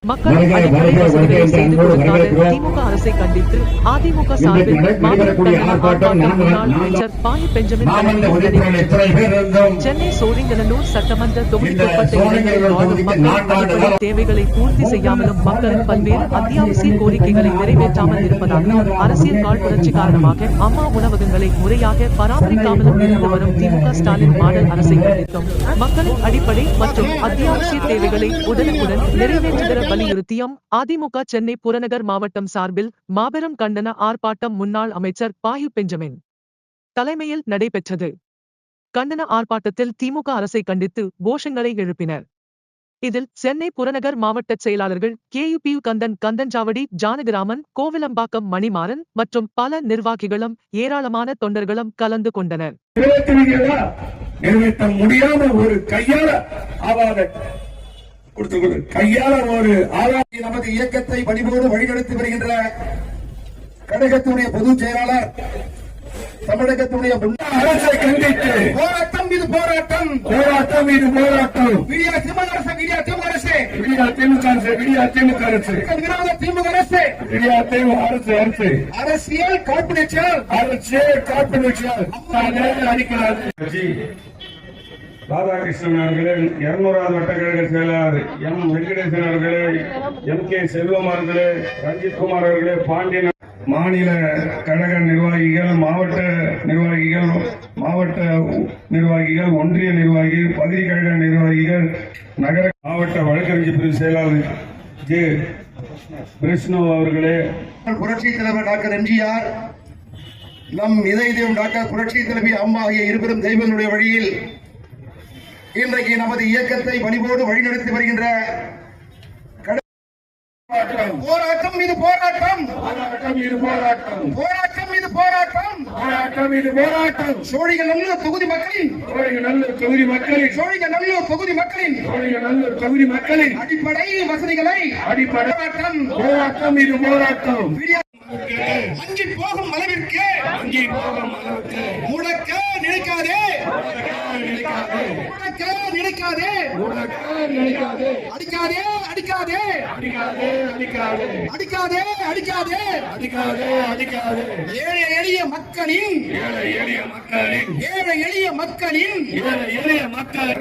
மக்கள் அடிப்படை வசதிகளை செய்து கொடுக்காத திமுக அரசை கண்டித்து அதிமுக சார்பில் மாபெரும் கண்டன ஆர்ப்பாட்டம் முன்னாள் அமைச்சர் பாயு பெஞ்சமின் சென்னை சோழிங்கநல்லூர் சட்டமன்ற தொகுதிக்குட்பட்ட இடங்களில் வாழும் மக்கள் அடிப்படை தேவைகளை பூர்த்தி செய்யாமலும் மக்களின் பல்வேறு அத்தியாவசிய கோரிக்கைகளை நிறைவேற்றாமல் இருப்பதாலும் அரசியல் காழ்ப்புணர்ச்சி காரணமாக அம்மா உணவகங்களை முறையாக பராமரிக்காமலும் இருந்து வரும் திமுக ஸ்டாலின் மாடல் அரசை கண்டித்தும் மக்களின் அடிப்படை மற்றும் அத்தியாவசிய தேவைகளை உடனுக்குடன் நிறைவேற்றுகிற வலியுறுத்தியும் அதிமுக சென்னை புறநகர் மாவட்டம் சார்பில் மாபெரும் கண்டன ஆர்ப்பாட்டம் முன்னாள் அமைச்சர் பாயு பெஞ்சமின் தலைமையில் நடைபெற்றது. கண்டன ஆர்ப்பாட்டத்தில் திமுக அரசை கண்டித்து கோஷங்களை எழுப்பினர். இதில் சென்னை புறநகர் மாவட்ட செயலாளர்கள் KUPU கந்தன்சாவடி ஜானகிராமன், கோவிலம்பாக்கம் மணிமாறன் மற்றும் பல நிர்வாகிகளும் ஏராளமான தொண்டர்களும் கலந்து கொண்டனர். நிறைவேற்ற முடியாம ஒரு கையால ஒரு ஆளாக்கி நமது இயக்கத்தை பணிபோடு வழிநடத்தி வருகின்ற கழகத்துடைய பொதுச் செயலாளர், தமிழகத்துடைய முன்னாள் அரசை கண்டித்து போராட்டம் இது போராட்டம், போராட்டம் இது போராட்டம். விடியா திமுக அரசு, விடியா திமுக அரசு, விடியா திமுக அரசு, விடியா திமுக அரசு, விரோத திமுக அரசு, விடியா திமுக அரசு, அரசு அரசியல் காழ்ப்புணர்ச்சியால், அரசியல் காழ்ப்புணர்ச்சியால் அளிக்கிறார். ராதாகிருஷ்ணன் அவர்களே, 200வது வட்டக்கழக செயலாளர் M. வெங்கடேசன் அவர்களே, MK. செல்வம் அவர்களே, ரஞ்சித்குமார் அவர்களே, பாண்டியன், மாநில கழக நிர்வாகிகள், மாவட்ட நிர்வாகிகள், ஒன்றிய நிர்வாகிகள், பகுதி கழக நிர்வாகிகள், நகர மாவட்ட வழக்கறிஞர் பிரிவு செயலாளர் J. விஷ்ணு அவர்களே, புரட்சி தலைவர் டாக்டர் MGR, நம் இதய தெய்வம் டாக்டர் புரட்சி தலைவி அம்மா ஆகிய இருவரும் தெய்வங்களுடைய வழியில் இன்றைக்கு நமது இயக்கத்தை பணிபோடு வழிநடத்தி வருகின்ற போராட்டம் இது போராட்டம், போராட்டம் இது போராட்டம், போராட்டம் இது போராட்டம், போராட்டம் இது போராட்டம். சோழிங்கநல்லூர் தொகுதி மக்களின், சோழிங்கநல்லூர் தொகுதி மக்களின், சோழிங்கநல்லூர் தொகுதி மக்களின், சோழிங்கநல்லூர் தொகுதி மக்களின் அடிப்படை வசதிகளை அடிப்படை போராட்டம், போராட்டம் இது போராட்டம். அங்கி போகும் அளவிற்கு, அங்கி போகும் அளவிற்கு முடக்க நினைக்காதே, முடக்க நினைக்காதே, அடிக்காதே அடிக்காதே, அடிக்காதே அடிக்காதே, அடிக்காதே அடிக்காதே, அடிக்காதே அடிக்காதே. ஏழை எளிய மக்களின், ஏழை எளிய மக்களின், ஏழை எளிய மக்களின், ஏழை எளிய மக்கள்